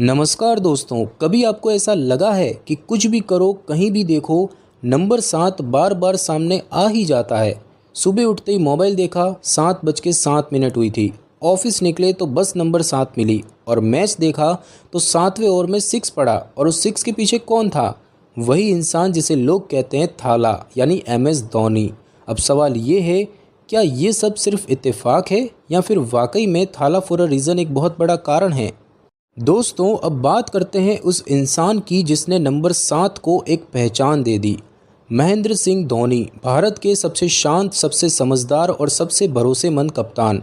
नमस्कार दोस्तों, कभी आपको ऐसा लगा है कि कुछ भी करो कहीं भी देखो नंबर 7 बार बार सामने आ ही जाता है। सुबह उठते ही मोबाइल देखा, 7:07 हुई थी। ऑफिस निकले तो बस नंबर 7 मिली और मैच देखा तो 7वें ओवर में 6 पड़ा और उस 6 के पीछे कौन था? वही इंसान जिसे लोग कहते हैं थाला यानी MS धोनी। अब सवाल ये है, क्या ये सब सिर्फ इत्तेफाक है या फिर वाकई में थाला फॉर अ रीज़न एक बहुत बड़ा कारण है? दोस्तों, अब बात करते हैं उस इंसान की जिसने नंबर 7 को एक पहचान दे दी। महेंद्र सिंह धोनी, भारत के सबसे शांत, सबसे समझदार और सबसे भरोसेमंद कप्तान।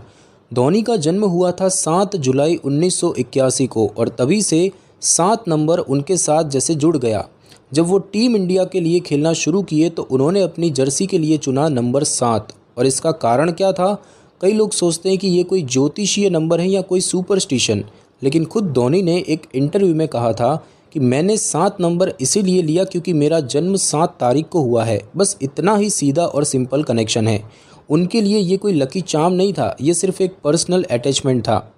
धोनी का जन्म हुआ था 7 जुलाई 1981 को और तभी से 7 नंबर उनके साथ जैसे जुड़ गया। जब वो टीम इंडिया के लिए खेलना शुरू किए तो उन्होंने अपनी जर्सी के लिए चुना नंबर 7। और इसका कारण क्या था? कई लोग सोचते हैं कि ये कोई ज्योतिषीय नंबर है या कोई सुपरस्टिशन, लेकिन खुद धोनी ने एक इंटरव्यू में कहा था कि मैंने 7 नंबर इसीलिए लिया क्योंकि मेरा जन्म 7 तारीख को हुआ है। बस इतना ही सीधा और सिंपल कनेक्शन है। उनके लिए ये कोई लकी चार्म नहीं था, ये सिर्फ एक पर्सनल अटैचमेंट था।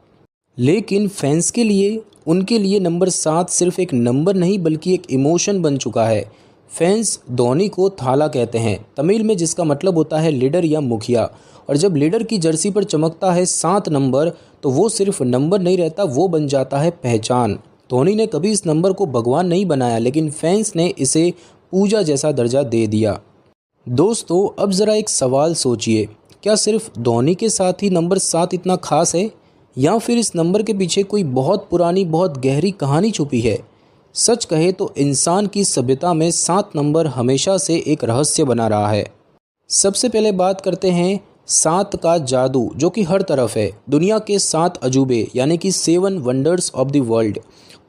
लेकिन फैंस के लिए, उनके लिए नंबर 7 सिर्फ एक नंबर नहीं बल्कि एक इमोशन बन चुका है। फैंस धोनी को थाला कहते हैं, तमिल में, जिसका मतलब होता है लीडर या मुखिया। और जब लीडर की जर्सी पर चमकता है 7 नंबर तो वो सिर्फ नंबर नहीं रहता, वो बन जाता है पहचान। धोनी ने कभी इस नंबर को भगवान नहीं बनाया, लेकिन फैंस ने इसे पूजा जैसा दर्जा दे दिया। दोस्तों, अब ज़रा एक सवाल सोचिए, क्या सिर्फ धोनी के साथ ही नंबर 7 इतना खास है या फिर इस नंबर के पीछे कोई बहुत पुरानी, बहुत गहरी कहानी छुपी है? सच कहे तो इंसान की सभ्यता में 7 नंबर हमेशा से एक रहस्य बना रहा है। सबसे पहले बात करते हैं 7 का जादू, जो कि हर तरफ है। दुनिया के 7 अजूबे यानी कि 7 वंडर्स ऑफ द वर्ल्ड।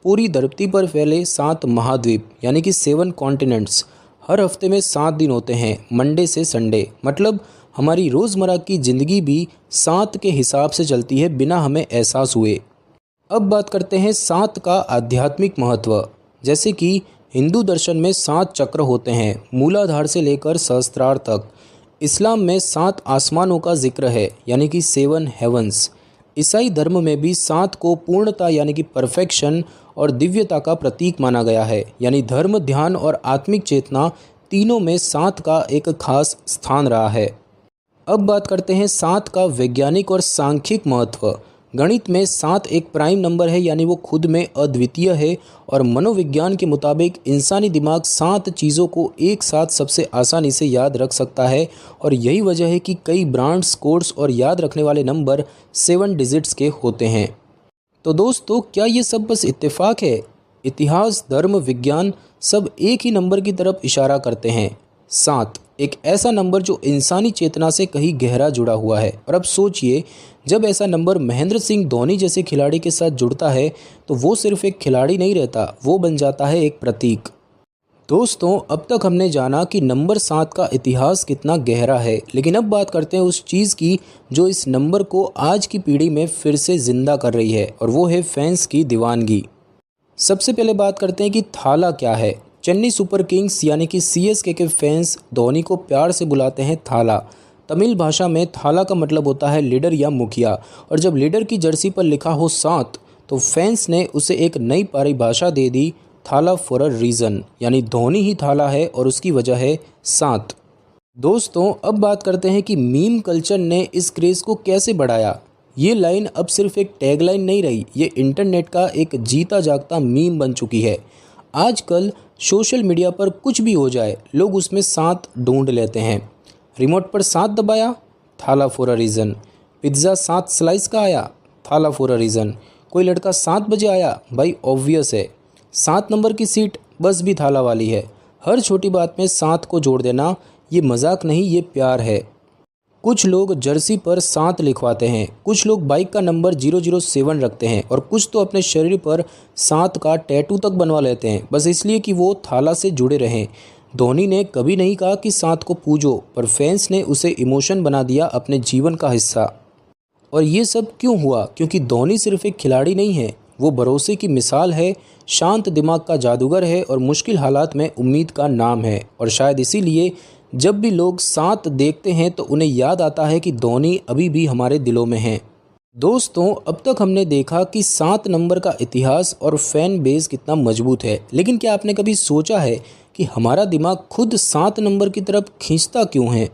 पूरी धरती पर फैले 7 महाद्वीप यानी कि 7 कॉन्टिनेंट्स। हर हफ्ते में 7 दिन होते हैं, मंडे से संडे। मतलब हमारी रोज़मर्रा की ज़िंदगी भी 7 के हिसाब से चलती है बिना हमें एहसास हुए। अब बात करते हैं 7 का आध्यात्मिक महत्व। जैसे कि हिंदू दर्शन में 7 चक्र होते हैं, मूलाधार से लेकर सहस्त्रार तक। इस्लाम में 7 आसमानों का जिक्र है यानी कि 7 हेवंस। ईसाई धर्म में भी 7 को पूर्णता यानी कि परफेक्शन और दिव्यता का प्रतीक माना गया है। यानी धर्म, ध्यान और आत्मिक चेतना तीनों में 7 का एक खास स्थान रहा है। अब बात करते हैं 7 का वैज्ञानिक और सांख्यिक महत्व। गणित में 7 एक प्राइम नंबर है, यानी वो खुद में अद्वितीय है। और मनोविज्ञान के मुताबिक इंसानी दिमाग 7 चीज़ों को एक साथ सबसे आसानी से याद रख सकता है। और यही वजह है कि कई ब्रांड्स, कोड्स और याद रखने वाले नंबर 7 डिजिट्स के होते हैं। तो दोस्तों, क्या ये सब बस इत्तेफाक है? इतिहास, धर्म, विज्ञान सब एक ही नंबर की तरफ इशारा करते हैं। 7 एक ऐसा नंबर जो इंसानी चेतना से कहीं गहरा जुड़ा हुआ है। और अब सोचिए, जब ऐसा नंबर महेंद्र सिंह धोनी जैसे खिलाड़ी के साथ जुड़ता है तो वो सिर्फ एक खिलाड़ी नहीं रहता, वो बन जाता है एक प्रतीक। दोस्तों, अब तक हमने जाना कि नंबर 7 का इतिहास कितना गहरा है, लेकिन अब बात करते हैं उस चीज़ की जो इस नंबर को आज की पीढ़ी में फिर से ज़िंदा कर रही है, और वो है फैंस की दीवानगी। सबसे पहले बात करते हैं कि थाला क्या है। चेन्नई सुपर किंग्स यानी कि CSK के फैंस धोनी को प्यार से बुलाते हैं थाला। तमिल भाषा में थाला का मतलब होता है लीडर या मुखिया। और जब लीडर की जर्सी पर लिखा हो 7 तो फैंस ने उसे एक नई परिभाषा दे दी, थाला फॉर अ रीज़न। यानी धोनी ही थाला है और उसकी वजह है 7। दोस्तों, अब बात करते हैं कि मीम कल्चर ने इस क्रेज़ को कैसे बढ़ाया। ये लाइन अब सिर्फ एक टैगलाइन नहीं रही, ये इंटरनेट का एक जीता जागता मीम बन चुकी है। आजकल सोशल मीडिया पर कुछ भी हो जाए, लोग उसमें 7 ढूंढ लेते हैं। रिमोट पर 7 दबाया, थाला for a reason. Pizza 7 slice का आया, थाला फॉर अ रीज़न। कोई लड़का 7 बजे आया, भाई ऑब्वियस है। 7 नंबर की सीट बस भी थाला वाली है। हर छोटी बात में 7 को जोड़ देना, ये मजाक नहीं, ये प्यार है। कुछ लोग जर्सी पर 7 लिखवाते हैं, कुछ लोग बाइक का नंबर 007 रखते हैं, और कुछ तो अपने शरीर पर 7 का टैटू तक बनवा लेते हैं, बस इसलिए कि वो थाला से जुड़े रहें। धोनी ने कभी नहीं कहा कि 7 को पूजो, पर फैंस ने उसे इमोशन बना दिया, अपने जीवन का हिस्सा। और ये सब क्यों हुआ? क्योंकि धोनी सिर्फ एक खिलाड़ी नहीं है, वो भरोसे की मिसाल है, शांत दिमाग का जादूगर है और मुश्किल हालात में उम्मीद का नाम है। और शायद इसीलिए जब भी लोग 7 देखते हैं तो उन्हें याद आता है कि धोनी अभी भी हमारे दिलों में हैं। दोस्तों, अब तक हमने देखा कि 7 नंबर का इतिहास और फैन बेस कितना मजबूत है, लेकिन क्या आपने कभी सोचा है कि हमारा दिमाग खुद 7 नंबर की तरफ खींचता क्यों है?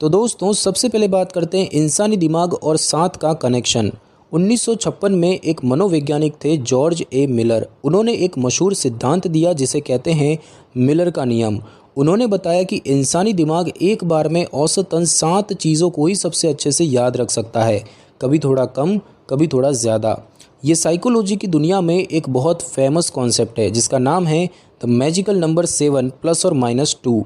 तो दोस्तों, सबसे पहले बात करते हैं इंसानी दिमाग और 7 का कनेक्शन। 1956 में एक मनोवैज्ञानिक थे जॉर्ज ए मिलर। उन्होंने एक मशहूर सिद्धांत दिया जिसे कहते हैं मिलर का नियम। उन्होंने बताया कि इंसानी दिमाग एक बार में औसतन 7 चीज़ों को ही सबसे अच्छे से याद रख सकता है, कभी थोड़ा कम, कभी थोड़ा ज़्यादा। ये साइकोलॉजी की दुनिया में एक बहुत फेमस कॉन्सेप्ट है जिसका नाम है द मैजिकल नंबर 7 +or -2।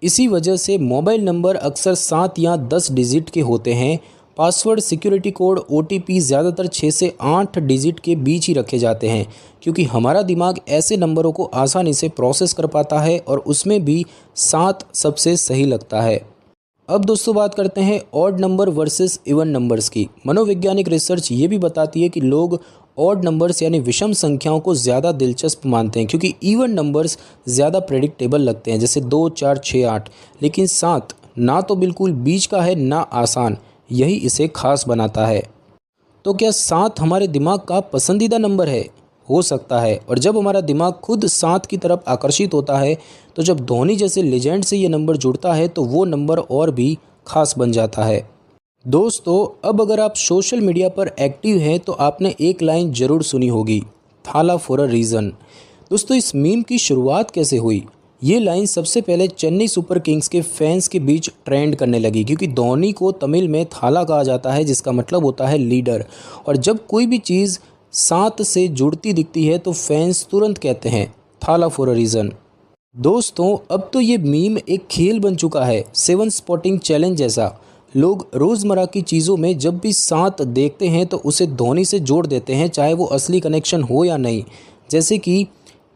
इसी वजह से मोबाइल नंबर अक्सर 7 या 10 डिजिट के होते हैं। पासवर्ड, सिक्योरिटी कोड, OTP ज़्यादातर 6 से 8 डिजिट के बीच ही रखे जाते हैं, क्योंकि हमारा दिमाग ऐसे नंबरों को आसानी से प्रोसेस कर पाता है और उसमें भी 7 सबसे सही लगता है। अब दोस्तों, बात करते हैं odd number versus even numbers की। मनोवैज्ञानिक रिसर्च ये भी बताती है कि लोग ऑड नंबर्स यानी विषम संख्याओं को ज़्यादा दिलचस्प मानते हैं, क्योंकि इवन नंबर्स ज़्यादा प्रेडिक्टेबल लगते हैं, जैसे 2, 4, 6, 8। लेकिन 7 ना तो बिल्कुल बीच का है ना आसान, यही इसे खास बनाता है। तो क्या 7 हमारे दिमाग का पसंदीदा नंबर है? हो सकता है। और जब हमारा दिमाग खुद 7 की तरफ आकर्षित होता है, तो जब धोनी जैसे लेजेंड से ये नंबर जुड़ता है तो वो नंबर और भी खास बन जाता है। दोस्तों, अब अगर आप सोशल मीडिया पर एक्टिव हैं तो आपने एक लाइन ज़रूर सुनी होगी, थाला फॉर अ रीज़न। दोस्तों, इस मीम की शुरुआत कैसे हुई? ये लाइन सबसे पहले चेन्नई सुपर किंग्स के फैंस के बीच ट्रेंड करने लगी, क्योंकि धोनी को तमिल में थाला कहा जाता है जिसका मतलब होता है लीडर। और जब कोई भी चीज़ 7 से जुड़ती दिखती है तो फैंस तुरंत कहते हैं थाला फॉर अ रीज़न। दोस्तों, अब तो ये मीम एक खेल बन चुका है, 7 स्पॉटिंग चैलेंज जैसा। लोग रोज़मर्रा की चीज़ों में जब भी 7 देखते हैं तो उसे धोनी से जोड़ देते हैं, चाहे वो असली कनेक्शन हो या नहीं। जैसे कि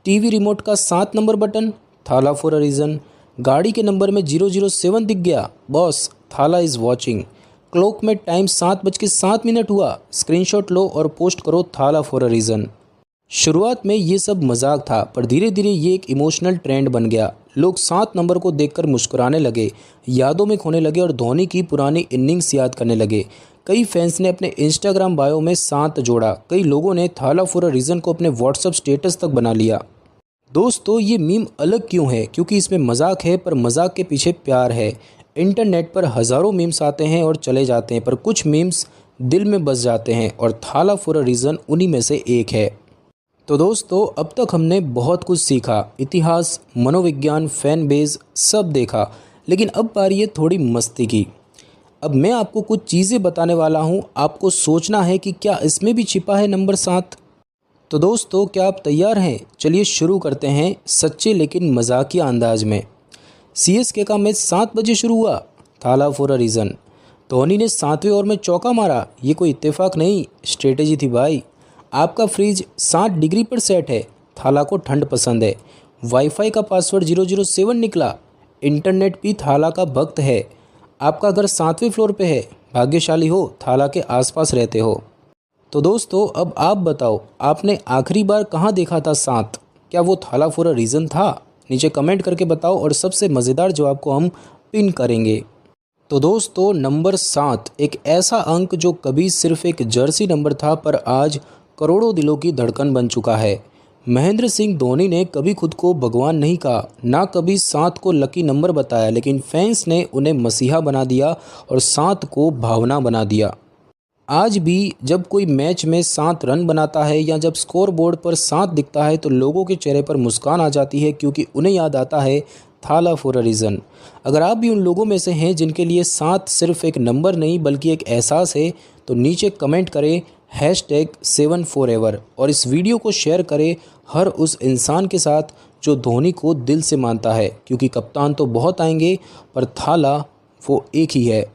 टीवी रिमोट का 7 नंबर बटन, थाला फॉर अ रीज़न। गाड़ी के नंबर में 007 दिख गया, बॉस थाला इज़ वॉचिंग। क्लॉक में टाइम 7:07 हुआ, स्क्रीनशॉट लो और पोस्ट करो थाला फॉर अ रीज़न। शुरुआत में ये सब मजाक था, पर धीरे धीरे ये एक इमोशनल ट्रेंड बन गया। लोग 7 नंबर को देखकर मुस्कुराने लगे, यादों में खोने लगे और धोनी की पुरानी इनिंग्स याद करने लगे। कई फैंस ने अपने इंस्टाग्राम बायो में 7 जोड़ा, कई लोगों ने थाला फॉर अ रीज़न को अपने व्हाट्सएप स्टेटस तक बना लिया। दोस्तों, ये मीम अलग क्यों है? क्योंकि इसमें मजाक है, पर मजाक के पीछे प्यार है। इंटरनेट पर हज़ारों मीम्स आते हैं और चले जाते हैं, पर कुछ मीम्स दिल में बस जाते हैं और थाला फॉर अ रीज़न उन्हीं में से एक है। तो दोस्तों, अब तक हमने बहुत कुछ सीखा, इतिहास, मनोविज्ञान, फैन बेस सब देखा, लेकिन अब बारी है थोड़ी मस्ती की। अब मैं आपको कुछ चीज़ें बताने वाला हूँ, आपको सोचना है कि क्या इसमें भी छिपा है नंबर 7। तो दोस्तों, क्या आप तैयार हैं? चलिए शुरू करते हैं सच्चे लेकिन मजाकिया अंदाज में। CSK का मैच 7 बजे शुरू हुआ, थाला फॉर अ रीज़न। धोनी ने 7वें ओवर में चौका मारा, ये कोई इत्तेफाक नहीं, स्ट्रेटेजी थी भाई। आपका फ्रिज 60 डिग्री पर सेट है, थाला को ठंड पसंद है। वाईफाई का पासवर्ड 007 निकला, इंटरनेट भी थाला का भक्त है। आपका घर 7वें फ्लोर पे है, भाग्यशाली हो, थाला के आसपास रहते हो। तो दोस्तों, अब आप बताओ, आपने आखिरी बार कहाँ देखा था 7? क्या वो थाला फॉर अ रीज़न था? नीचे कमेंट करके बताओ और सबसे मज़ेदार जवाब को हम पिन करेंगे। तो दोस्तों, नंबर 7 एक ऐसा अंक जो कभी सिर्फ एक जर्सी नंबर था, पर आज करोड़ों दिलों की धड़कन बन चुका है। महेंद्र सिंह धोनी ने कभी खुद को भगवान नहीं कहा, ना कभी 7 को लकी नंबर बताया, लेकिन फैंस ने उन्हें मसीहा बना दिया और 7 को भावना बना दिया। आज भी जब कोई मैच में 7 रन बनाता है या जब स्कोर बोर्ड पर 7 दिखता है तो लोगों के चेहरे पर मुस्कान आ जाती है, क्योंकि उन्हें याद आता है थाला फॉर अ रीज़न। अगर आप भी उन लोगों में से हैं जिनके लिए 7 सिर्फ एक नंबर नहीं बल्कि एक एहसास है, तो नीचे कमेंट करें #7forever और इस वीडियो को शेयर करें हर उस इंसान के साथ जो धोनी को दिल से मानता है, क्योंकि कप्तान तो बहुत आएंगे पर थाला वो एक ही है।